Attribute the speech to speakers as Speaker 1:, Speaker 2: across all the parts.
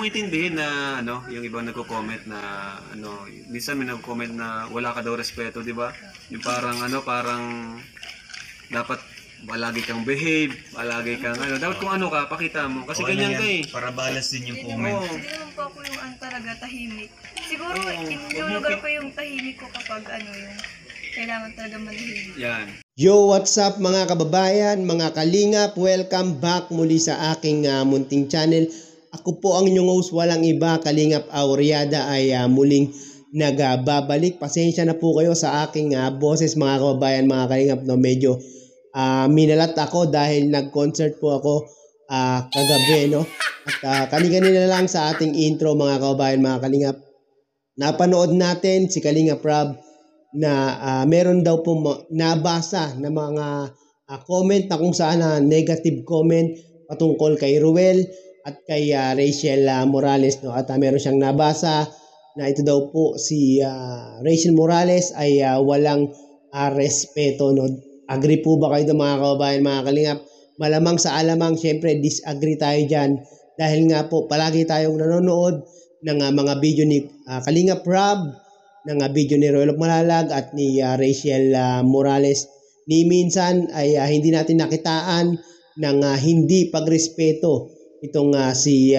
Speaker 1: mong intindihin na yung ibang nagko-comment na minsan may nagko-comment na wala ka daw respeto, 'di ba? Yung parang dapat palagi kang behave, palagi kang dapat kung ano ka, pakita mo. Kasi ganyan ka eh.
Speaker 2: Para balas din yung comment.
Speaker 3: Hindi naman po ako yung talaga tahimik. Siguro yung lugar ko yung tahimik ko kapag yung kailangan talaga manahimik.
Speaker 1: Yan.
Speaker 4: Yo, what's up mga kababayan, mga kalingap, welcome back muli sa aking munting channel. Ako po ang inyong host, walang iba, Kalingap Auriada ay muling nagbabalik. Pasensya na po kayo sa aking boses mga kababayan, mga kalingap, no? Medyo minalat ako dahil nag-concert po ako kagabi, no? At kani-kanina lang sa ating intro mga kababayan, mga kalingap, napanood natin si Kalingap Rob na meron daw po nabasa na mga comment na kung saan negative comment patungkol kay Ruel at kay Rachel Morales, no? At meron siyang nabasa na ito daw po si Rachel Morales ay walang respeto, no? Agree po ba kayo mga kababayan, mga kalingap? Malamang sa alamang, syempre disagree tayo dyan dahil nga po palagi tayong nanonood ng mga video ni Kalingap Rob, ng video ni Roel Malalag at ni Rachel Morales. Ni minsan ay hindi natin nakitaan ng hindi pagrespeto itong si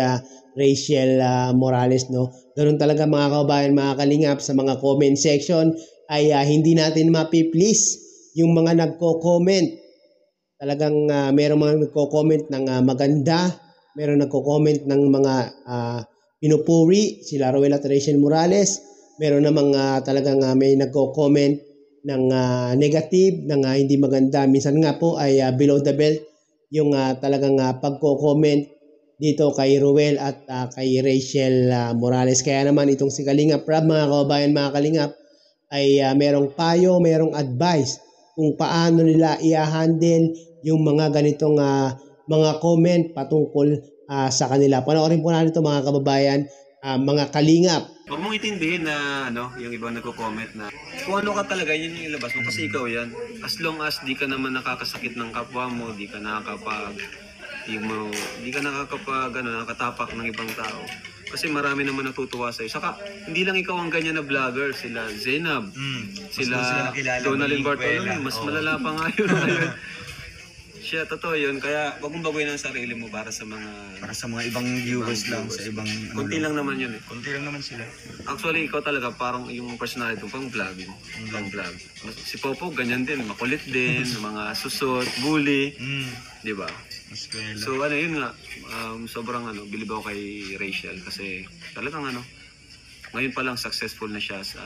Speaker 4: Rachel Morales, no? Ganun talaga mga kababayan, mga kalingap, sa mga comment section ay hindi natin mapi-please yung mga nagko-comment. Talagang merong mga nagko-comment ng maganda, merong nagko-comment ng mga pinupuri sila Roel at Rachel Morales. Meron namang talagang may nagko-comment ng negative, ng hindi maganda. Minsan nga po ay below the belt yung talagang pagko-comment dito kay Ruel at kay Rachel Morales. Kaya naman itong si Kalingap Rob, mga kababayan, mga kalingap, ay merong payo, merong advice kung paano nila i-handle yung mga ganitong mga comment patungkol sa kanila. Panoorin po natin ito mga kababayan, mga kalingap.
Speaker 1: Huwag mong intindihin na yung ibang nagko-comment na kung ano ka talaga, yun yung ilabas mo kasi ikaw yan. As long as di ka naman nakakasakit ng kapwa mo, di ka nakatapak ng ibang tao. Kasi marami naman natutuwa sa'yo. Saka, hindi lang ikaw ang ganyan na vlogger. Sila Zainab, sila Donalyn Bartolome. Mas malala pa nga yun. Siya, totoo yun. Kaya, wag mong baguhin ang sarili mo para sa mga
Speaker 2: ibang viewers lang, sa ibang
Speaker 1: konti lang naman yun eh.
Speaker 2: Konti lang naman sila.
Speaker 1: Actually, ikaw talaga parang yung personality mo, pang-vlog. Si Popo, ganyan din. Makulit din, mga susot, bully. Di ba? So, yun nga. Sobrang bilib ako kay Rachel kasi talagang ngayon pa lang successful na siya sa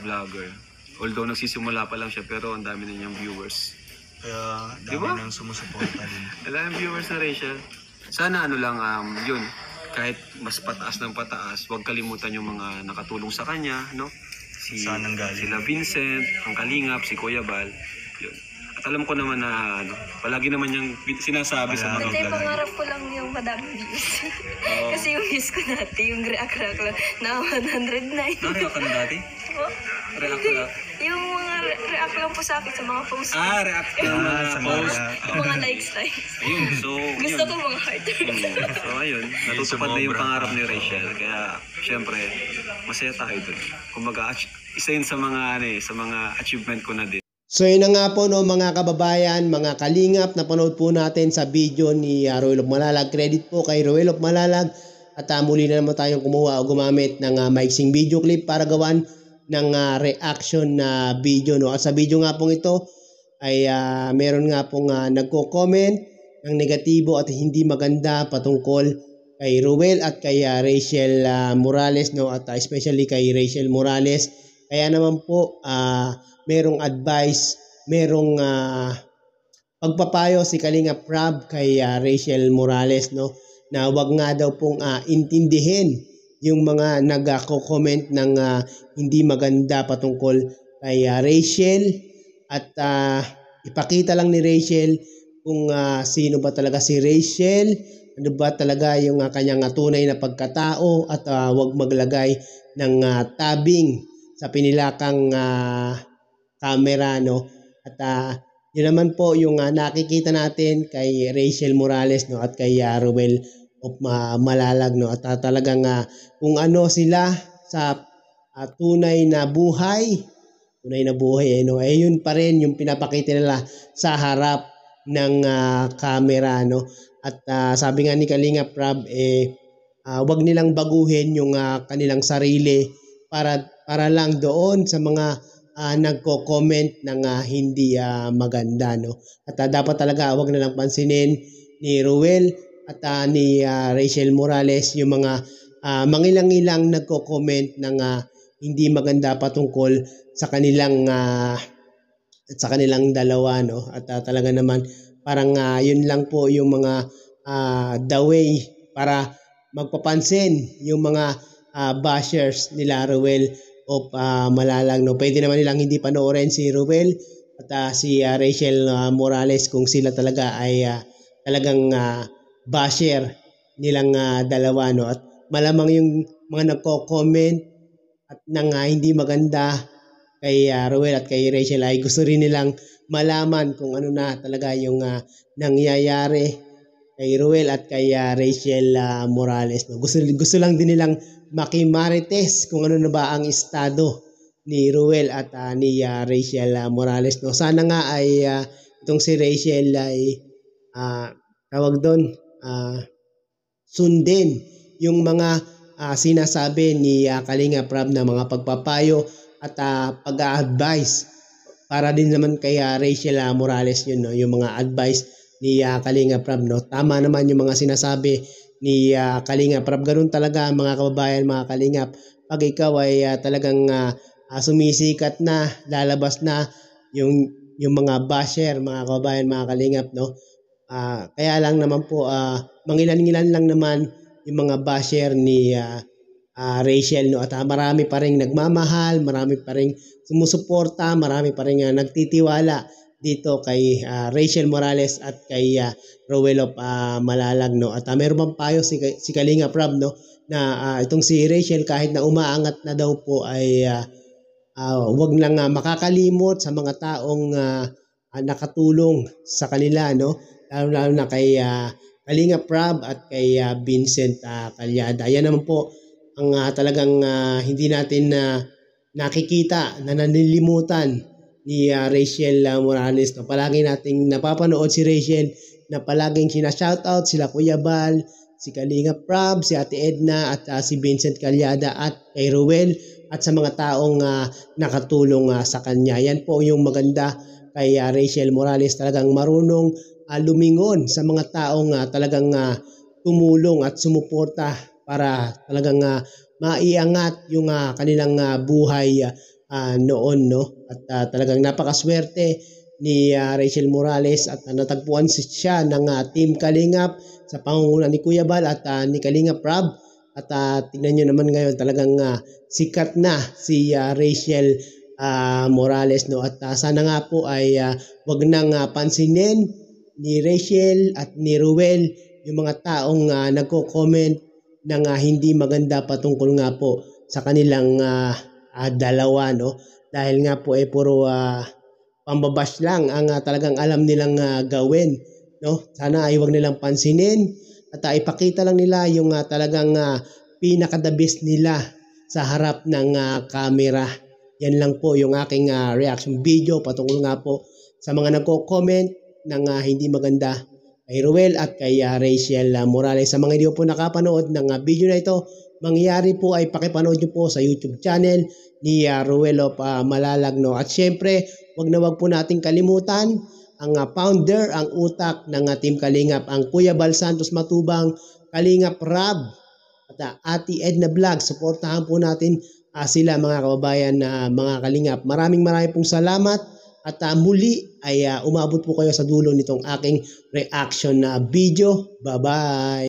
Speaker 1: vlogger. Although nagsisimula pa lang siya pero ang dami na niyang viewers.
Speaker 2: Kaya dami
Speaker 1: diba?
Speaker 2: nang sumusuporta din.
Speaker 1: Alam yung viewers na Rachel. Sana yun. Kahit mas pataas ng pataas, huwag kalimutan yung mga nakatulong sa kanya, no? Sila Vincent, ang Kalingap, si Kuya Bal. Yun. At alam ko naman na palagi naman niyang sinasabi sa mga
Speaker 3: Kasi
Speaker 1: vlog.
Speaker 3: pangarap ko lang yung madaming views. Kasi yung views ko dati, yung react lang na 109.
Speaker 1: React ka na dati? React.
Speaker 3: Yung mga react lang po sa akin sa mga posts.
Speaker 1: React ka sa mga post.
Speaker 3: Yung mga likes.
Speaker 1: Ayun, so
Speaker 3: Gusto ko mga heart.
Speaker 1: So ayun, natutupad na yung pangarap ni Rachel. Kaya syempre, masaya tayo dun. Kumbaga, isa yun sa mga achievement ko na din.
Speaker 4: So yun na nga po, no, mga kababayan, mga kalingap, napanood po natin sa video ni Roel Malalag. Credit po kay Roel Malalag. At muli na naman tayong kumuha o gumamit ng maiksing video clip para gawan ng reaction na video, no. At sa video nga pong ito ay meron nga pong nagko-comment ng negatibo at hindi maganda patungkol kay Ruel at kay Rachel Morales, no, at especially kay Rachel Morales. Kaya naman po merong advice, merong pagpapayo si Kalingap Rob kay Rachel Morales, no, na wag nga daw pong intindihin yung mga nagko-comment ng hindi maganda patungkol kay Rachel at ipakita lang ni Rachel kung sino ba talaga si Rachel, ano ba talaga yung kanyang tunay na pagkatao at wag maglagay ng tabing sa pinilakang camera, no. At yun naman po yung nakikita natin kay Rachel Morales, no, at kay Ruel of Malalag, no? At talagang kung ano sila sa tunay na buhay, no? Eh yun pa rin yung pinapakita nila sa harap ng camera, no? At sabi nga ni Kalinga Prab, wag nilang baguhin yung kanilang sarili para lang doon sa mga nagko-comment ng hindi maganda, no? At dapat talaga wag nilang pansinin ni Ruel at ni Rachel Morales yung mga mangilang-ilang nagko-comment ng hindi maganda patungkol sa kanilang dalawa, no? At talaga naman parang yun lang po yung mga the way para magpapansin yung mga bashers nila Ruel of Malalag, no? Pwede naman nilang hindi panoorin si Ruel at si Rachel Morales kung sila talaga ay talagang basher nilang dalawa, no? At malamang yung mga nagko-comment at nang hindi maganda kay Ruel at kay Rachel ay gusto rin nilang malaman kung ano na talaga yung nangyayari kay Ruel at kay Rachel Morales, no? Gusto lang din nilang makimarites kung ano na ba ang estado ni Ruel at ni Rachel Morales, no? Sana nga ay itong si Rachel ay tawag doon sundin yung mga sinasabi ni Kalinga Prab na mga pagpapayo at pag-a-advise para din naman kay Rachel Morales yun, no? Yung mga advice ni Kalinga Prab, no? Tama naman yung mga sinasabi ni Kalinga Prab. Ganun talaga mga kababayan, mga Kalingap. Pag ikaw ay talagang sumisikat na, lalabas na yung mga basher, mga kababayan, mga Kalingap, no? Kaya lang naman po, mangilan-ngilan lang naman yung mga basher ni Rachel, no? At marami pa rin nagmamahal, marami pa rin sumusuporta, marami pa rin nagtitiwala dito kay Rachel Morales at kay Ruel of Malalag, no? At meron pang payo si Kalinga Prab, no? Na itong si Rachel kahit na umaangat na daw po ay wag lang makakalimot sa mga taong nakatulong sa kanila, no? Lalo na kay Kalinga Prab at kay Vincent Calyada. Yan naman po ang talagang hindi natin nakikita na nanilimutan ni Rachel Morales, no? Palagi nating napapanood si Rachel na palaging sina-shoutout sila Kuya Bal, si Kalinga Prab, si Ate Edna at si Vincent Calyada at kay Ruel at sa mga taong nakatulong sa kanya. Yan po yung maganda kay Rachel Morales, talagang marunong lumingon sa mga taong talagang tumulong at sumuporta para talagang maiangat yung kanilang buhay noon, no? At talagang napakaswerte ni Rachel Morales at natagpuan siya ng Team Kalingap sa pangunguna ni Kuya Bal at ni Kalinga Prab. At tingnan nyo naman ngayon talagang sikat na si Rachel Morales, no? At sana nga po ay wag nang pansinin ni Rachel at ni Ruel yung mga taong nagko-comment ng hindi maganda patungkol nga po sa kanilang dalawa, no? Dahil nga po puro pambabash lang ang talagang alam nilang gawin, no? Sana ay wag nilang pansinin at ipakita lang nila yung talagang pinaka-the best nila sa harap ng camera. Yan lang po yung aking reaction video patungkol nga po sa mga nagko-comment ng hindi maganda kay Ruel at kay Rachel Morales. Sa mga hindi po nakapanood ng video na ito, mangyayari po ay pakipanood nyo po sa YouTube channel ni Ruel of Malalag, no? At syempre, wag po nating kalimutan ang founder, ang utak ng Team Kalingap, ang Kuya Bal Santos Matubang, Kalingap Rab at Ate Edna Vlog. Suportahan po natin sila mga kababayan na mga Kalingap. Maraming pong salamat. At muli ay umabot po kayo sa dulo nitong aking reaction na video. Bye-bye!